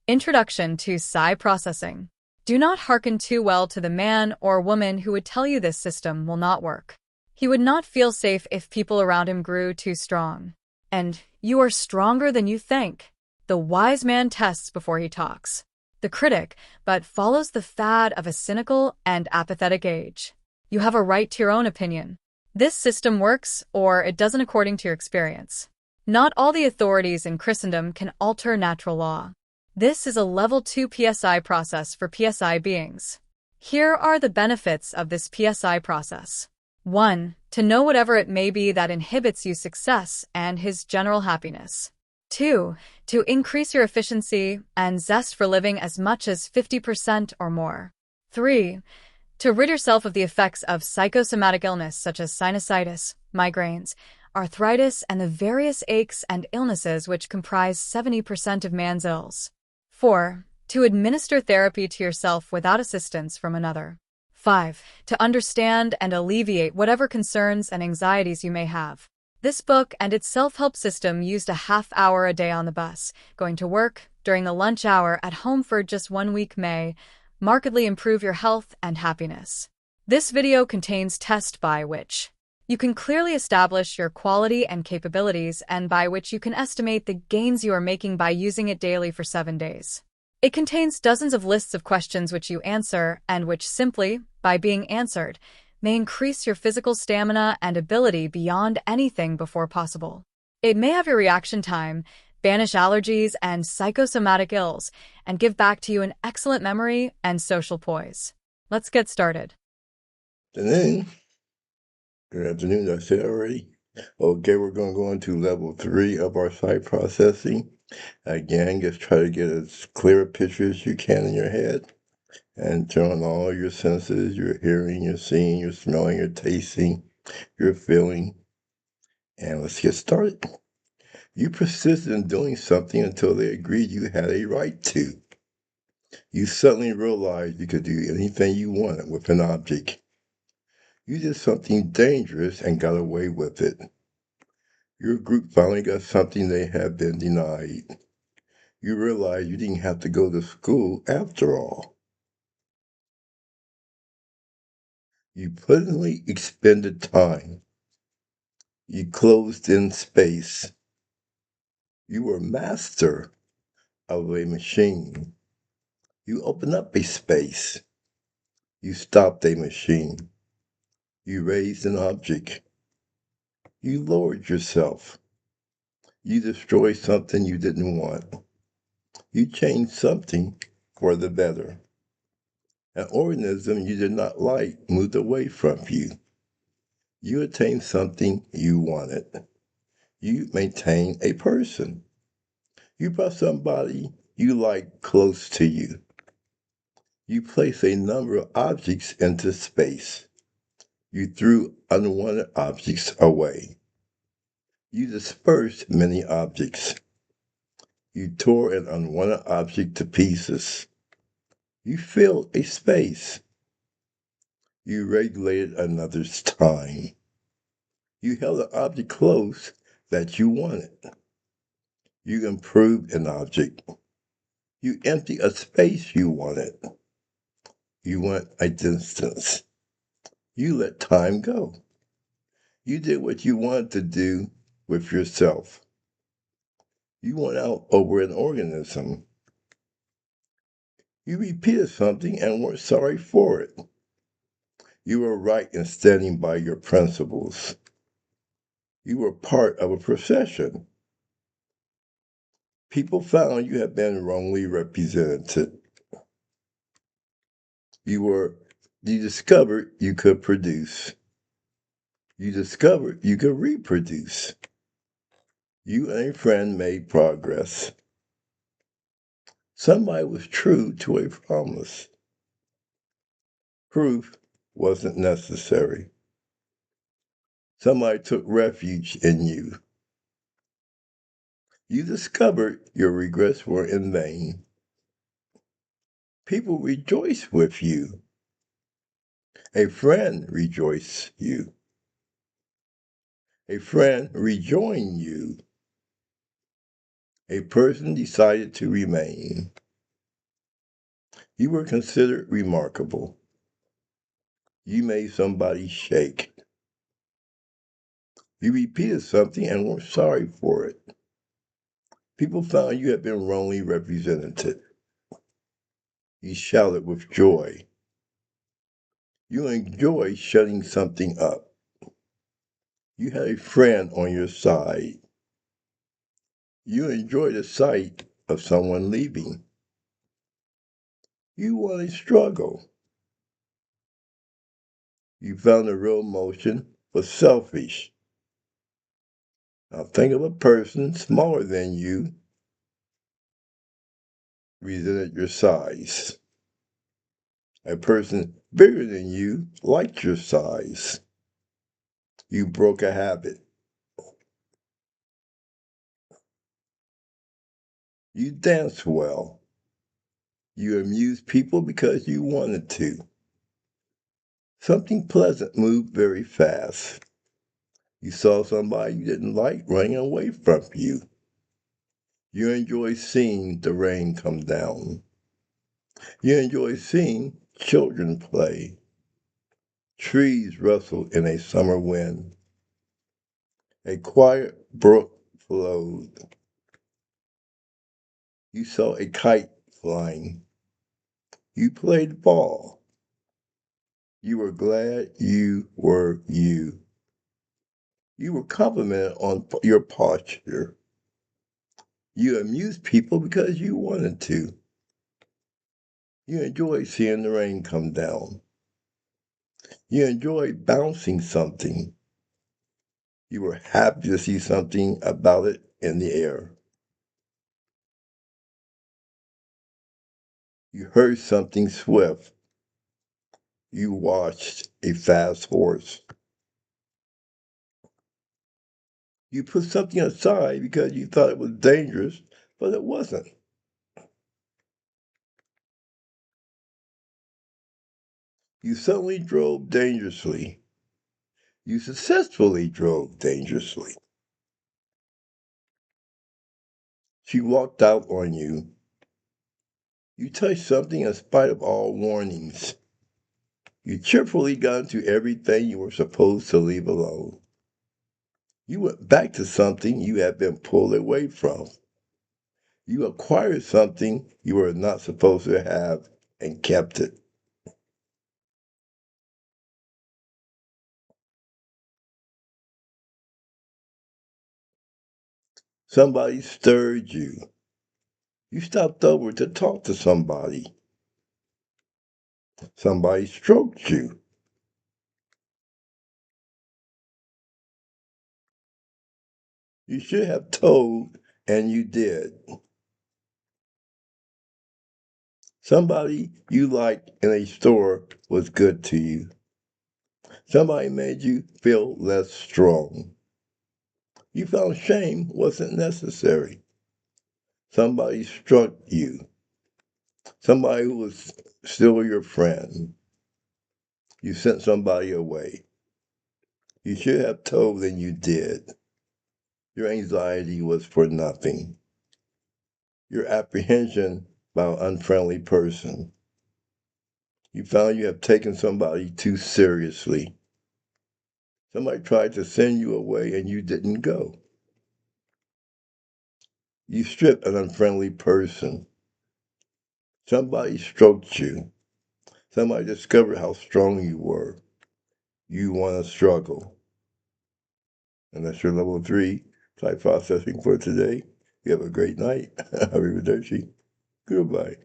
Introduction to PSI processing. Do not hearken too well to the man or woman who would tell you this system will not work. He would not feel safe if people around him grew too strong. And you are stronger than you think. The wise man tests before he talks. The critic, but follows the fad of a cynical and apathetic age. You have a right to your own opinion. This system works, or it doesn't according to your experience. Not all the authorities in Christendom can alter natural law. This is a Level 2 PSI process for PSI beings. Here are the benefits of this PSI process. 1. To know whatever it may be that inhibits you success and his general happiness. 2. To increase your efficiency and zest for living as much as 50% or more. 3. To rid yourself of the effects of psychosomatic illness such as sinusitis, migraines, arthritis, and the various aches and illnesses which comprise 70% of man's ills. 4. To administer therapy to yourself without assistance from another. 5. To understand and alleviate whatever concerns and anxieties you may have. This book and its self-help system used a half-hour a day on the bus, going to work, during the lunch hour, at home for just 1 week may markedly improve your health and happiness. This video contains tests by which you can clearly establish your quality and capabilities and by which you can estimate the gains you are making by using it daily for 7 days. It contains dozens of lists of questions which you answer and which simply, by being answered, may increase your physical stamina and ability beyond anything before possible. It may have your reaction time, banish allergies and psychosomatic ills, and give back to you an excellent memory and social poise. Let's get started. Good afternoon, I said already. Okay, we're going to go into level 3 of our sight processing. Again, just try to get as clear a picture as you can in your head and turn on all your senses, your hearing, your seeing, your smelling, your tasting, your feeling. And let's get started. You persisted in doing something until they agreed you had a right to. You suddenly realized you could do anything you wanted with an object. You did something dangerous and got away with it. Your group finally got something they had been denied. You realized you didn't have to go to school after all. You pleasantly expended time. You closed in space. You were master of a machine. You opened up a space. You stopped a machine. You raised an object. You lowered yourself. You destroyed something you didn't want. You changed something for the better. An organism you did not like moved away from you. You attained something you wanted. You maintained a person. You brought somebody you like close to you. You placed a number of objects into space. You threw unwanted objects away. You dispersed many objects. You tore an unwanted object to pieces. You filled a space. You regulated another's time. You held an object close that you wanted. You improved an object. You emptied a space you wanted. You went a distance. You let time go. You did what you wanted to do with yourself. You went out over an organism. You repeated something and weren't sorry for it. You were right in standing by your principles. You were part of a procession. People found you had been wrongly represented. You discovered you could produce. You discovered you could reproduce. You and a friend made progress. Somebody was true to a promise. Proof wasn't necessary. Somebody took refuge in you. You discovered your regrets were in vain. People rejoice with you. A friend rejoiced you. A friend rejoined you. A person decided to remain. You were considered remarkable. You made somebody shake. You repeated something and were sorry for it. People found you had been wrongly represented. You shouted with joy. You enjoyed shutting something up. You had a friend on your side. You enjoyed the sight of someone leaving. You want to struggle. You found the real motion was selfish. Now think of a person smaller than you, resented your size. A person bigger than you liked your size. You broke a habit. You danced well. You amused people because you wanted to. Something pleasant moved very fast. You saw somebody you didn't like running away from you. You enjoy seeing the rain come down. You enjoy seeing children play. Trees rustle in a summer wind. A quiet brook flowed. You saw a kite flying. You played ball. You were glad you were you. You were complimented on your posture. You amused people because you wanted to. You enjoyed seeing the rain come down. You enjoyed bouncing something. You were happy to see something about it in the air. You heard something swift. You watched a fast horse. You put something aside because you thought it was dangerous, but it wasn't. You suddenly drove dangerously. You successfully drove dangerously. She walked out on you. You touched something in spite of all warnings. You cheerfully got into everything you were supposed to leave alone. You went back to something you had been pulled away from. You acquired something you were not supposed to have and kept it. Somebody stirred you. You stopped over to talk to somebody. Somebody stroked you. You should have told, and you did. Somebody you liked in a store was good to you. Somebody made you feel less strong. You found shame wasn't necessary. Somebody struck you. Somebody who was still your friend. You sent somebody away. You should have told, and you did. Your anxiety was for nothing. Your apprehension by an unfriendly person. You found you have taken somebody too seriously. Somebody tried to send you away and you didn't go. You stripped an unfriendly person. Somebody stroked you. Somebody discovered how strong you were. You want to struggle. And that's your level 3 type processing for today. You have a great night. Arrivederci. Goodbye.